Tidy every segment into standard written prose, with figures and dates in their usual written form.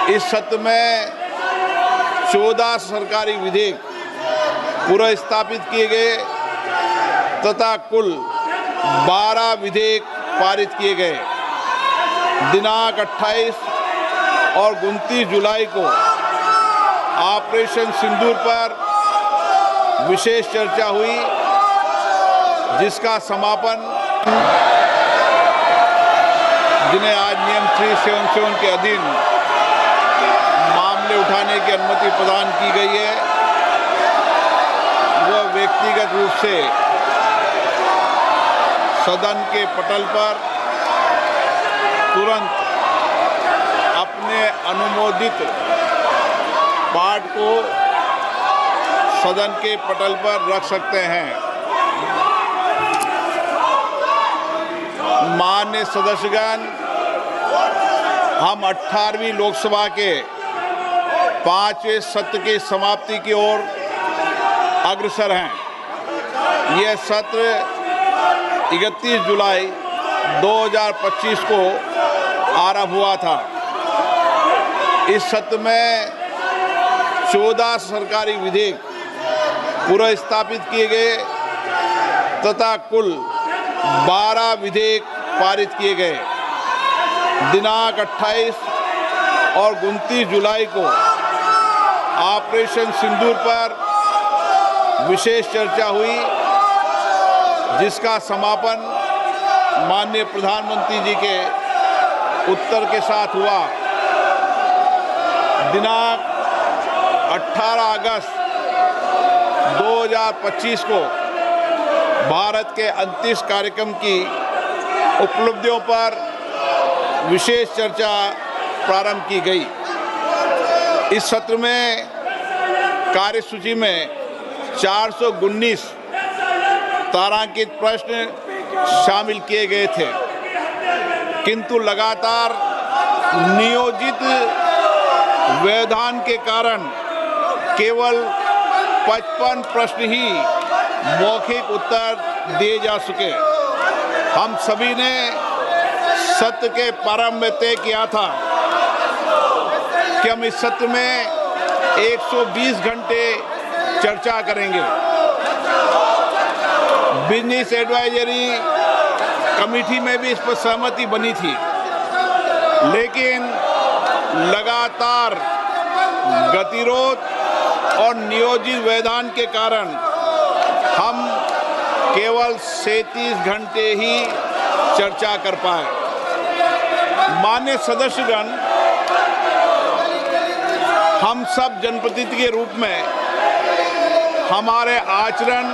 इस सत्र में 14 सरकारी विधेयक पुनर्स्थापित किए गए तथा कुल 12 विधेयक पारित किए गए। दिनांक 28 और 29 जुलाई को ऑपरेशन सिंदूर पर विशेष चर्चा हुई, जिसका समापन जिन्हें आज नियम 377 के अधीन मामले उठाने की अनुमति प्रदान की गई है, वह व्यक्तिगत रूप से सदन के पटल पर तुरंत अपने अनुमोदित पाठ को सदन के पटल पर रख सकते हैं। माननीय सदस्यगण, हम 18वीं लोकसभा के 5वें सत्र की समाप्ति की ओर अग्रसर हैं। यह सत्र 31 जुलाई 2025 को आरंभ हुआ था। इस सत्र में 14 सरकारी विधेयक पुनर्स्थापित किए गए तथा कुल 12 विधेयक पारित किए गए। दिनांक 28 और 29 जुलाई को ऑपरेशन सिंदूर पर विशेष चर्चा हुई, जिसका समापन माननीय प्रधानमंत्री जी के उत्तर के साथ हुआ। दिनांक 18 अगस्त 2025 को भारत के अंतरिक्ष कार्यक्रम की उपलब्धियों पर विशेष चर्चा प्रारंभ की गई। इस सत्र में कार्यसूची में 419 तारांकित प्रश्न शामिल किए गए थे, किंतु लगातार नियोजित व्यवधान के कारण केवल 55 प्रश्न ही मौखिक उत्तर दिए जा सके। हम सभी ने सत्र के प्रारंभ में तय किया था कि हम इस सत्र में 120 घंटे चर्चा करेंगे। बिजनेस एडवाइजरी कमेटी में भी इस पर सहमति बनी थी, लेकिन लगातार गतिरोध और नियोजित व्यवधान के कारण हम केवल 37 घंटे ही चर्चा कर पाए। माननीय सदस्यगण, हम सब जनप्रतिनिधि के रूप में हमारे आचरण,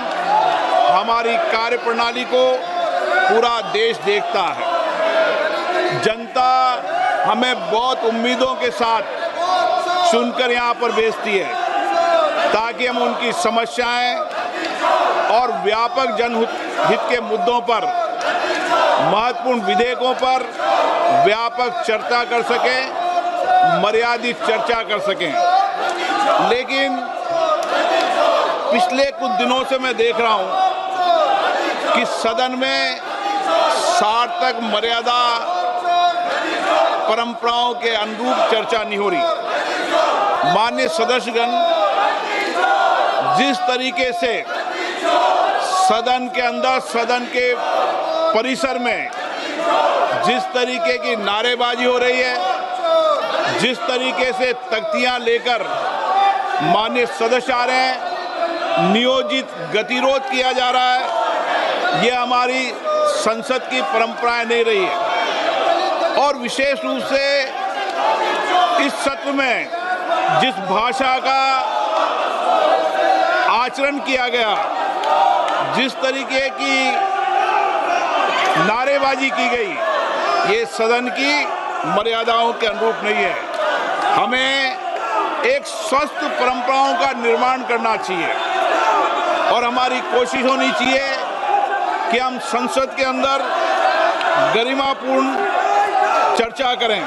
हमारी कार्यप्रणाली को पूरा देश देखता है। जनता हमें बहुत उम्मीदों के साथ चुनकर यहाँ पर भेजती है, ताकि हम उनकी समस्याएं और व्यापक जनहित के मुद्दों पर, महत्वपूर्ण विधेयकों पर व्यापक चर्चा कर सकें, मर्यादित चर्चा कर सकें। लेकिन पिछले कुछ दिनों से मैं देख रहा हूं कि सदन में सार्थक मर्यादा परंपराओं के अनुरूप चर्चा नहीं हो रही। माननीय सदस्यगण, जिस तरीके से सदन के अंदर, सदन के परिसर में जिस तरीके की नारेबाजी हो रही है, जिस तरीके से तख्तियां लेकर माननीय सदस्य आ रहे हैं, नियोजित गतिरोध किया जा रहा है, यह हमारी संसद की परंपराएं नहीं रही है। और विशेष रूप से इस सत्र में जिस भाषा का आचरण किया गया, जिस तरीके की नारेबाजी की गई, ये सदन की मर्यादाओं के अनुरूप नहीं है। हमें एक स्वस्थ परंपराओं का निर्माण करना चाहिए और हमारी कोशिश होनी चाहिए कि हम संसद के अंदर गरिमापूर्ण चर्चा करें।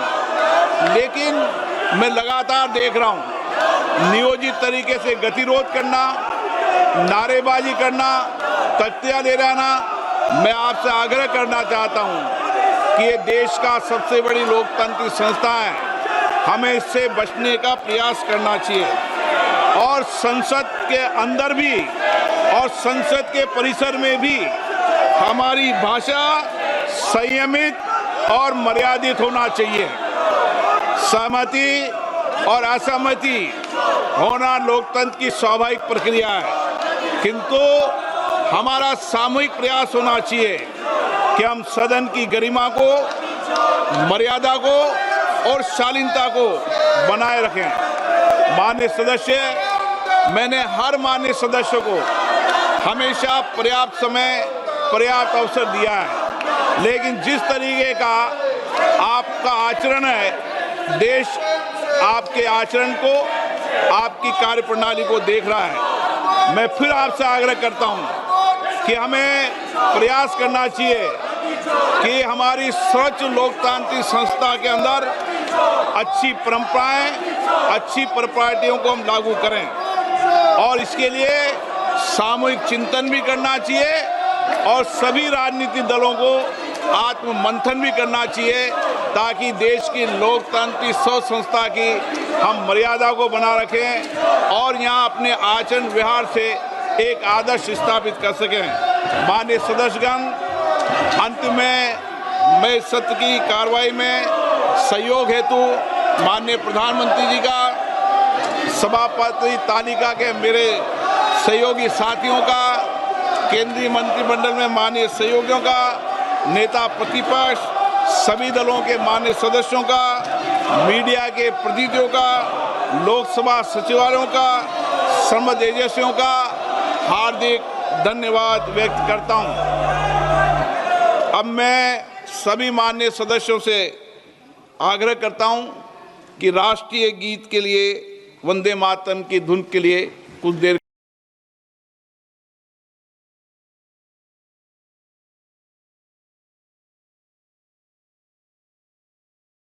लेकिन मैं लगातार देख रहा हूं नियोजित तरीके से गतिरोध करना, नारेबाजी करना, तख्तियां दे रहना। मैं आपसे आग्रह करना चाहता हूं कि ये देश का सबसे बड़ी लोकतांत्रिक संस्था है हमें इससे बचने का प्रयास करना चाहिए और संसद के अंदर भी और संसद के परिसर में भी हमारी भाषा संयमित और मर्यादित होना चाहिए। सहमति और असहमति होना लोकतंत्र की स्वाभाविक प्रक्रिया है, किंतु हमारा सामूहिक प्रयास होना चाहिए कि हम सदन की गरिमा को, मर्यादा को और शालीनता को बनाए रखें। माननीय सदस्य, मैंने हर माननीय सदस्य को हमेशा पर्याप्त समय, पर्याप्त अवसर दिया है, लेकिन जिस तरीके का आपका आचरण है, देश आपके आचरण को, आपकी कार्यप्रणाली को देख रहा है। मैं फिर आपसे आग्रह करता हूं कि हमें प्रयास करना चाहिए कि हमारी स्वच्छ लोकतांत्रिक संस्था के अंदर अच्छी परंपराएं, अच्छी प्रॉपर्टियों को हम लागू करें और इसके लिए सामूहिक चिंतन भी करना चाहिए और सभी राजनीतिक दलों को आत्म मंथन भी करना चाहिए, ताकि देश की लोकतांत्रिक स्वच्छ संस्था की हम मर्यादा को बना रखें और यहाँ अपने आचरण व्यवहार से एक आदर्श स्थापित कर सकें। माननीय सदस्यगण, अंत में मैं सत्र की कार्रवाई में सहयोग हेतु माननीय प्रधानमंत्री जी का, सभापति तालिका के मेरे सहयोगी साथियों का, केंद्रीय मंत्रिमंडल में माननीय सहयोगियों का, नेता प्रतिपक्ष, सभी दलों के माननीय सदस्यों का, मीडिया के प्रतिनिधियों का, लोकसभा सचिवालयों का, संबद्ध एजेंसियों का हार्दिक धन्यवाद व्यक्त करता हूं। अब मैं सभी माननीय सदस्यों से आग्रह करता हूं कि राष्ट्रीय गीत के लिए, वंदे मातरम की धुन के लिए कुछ देर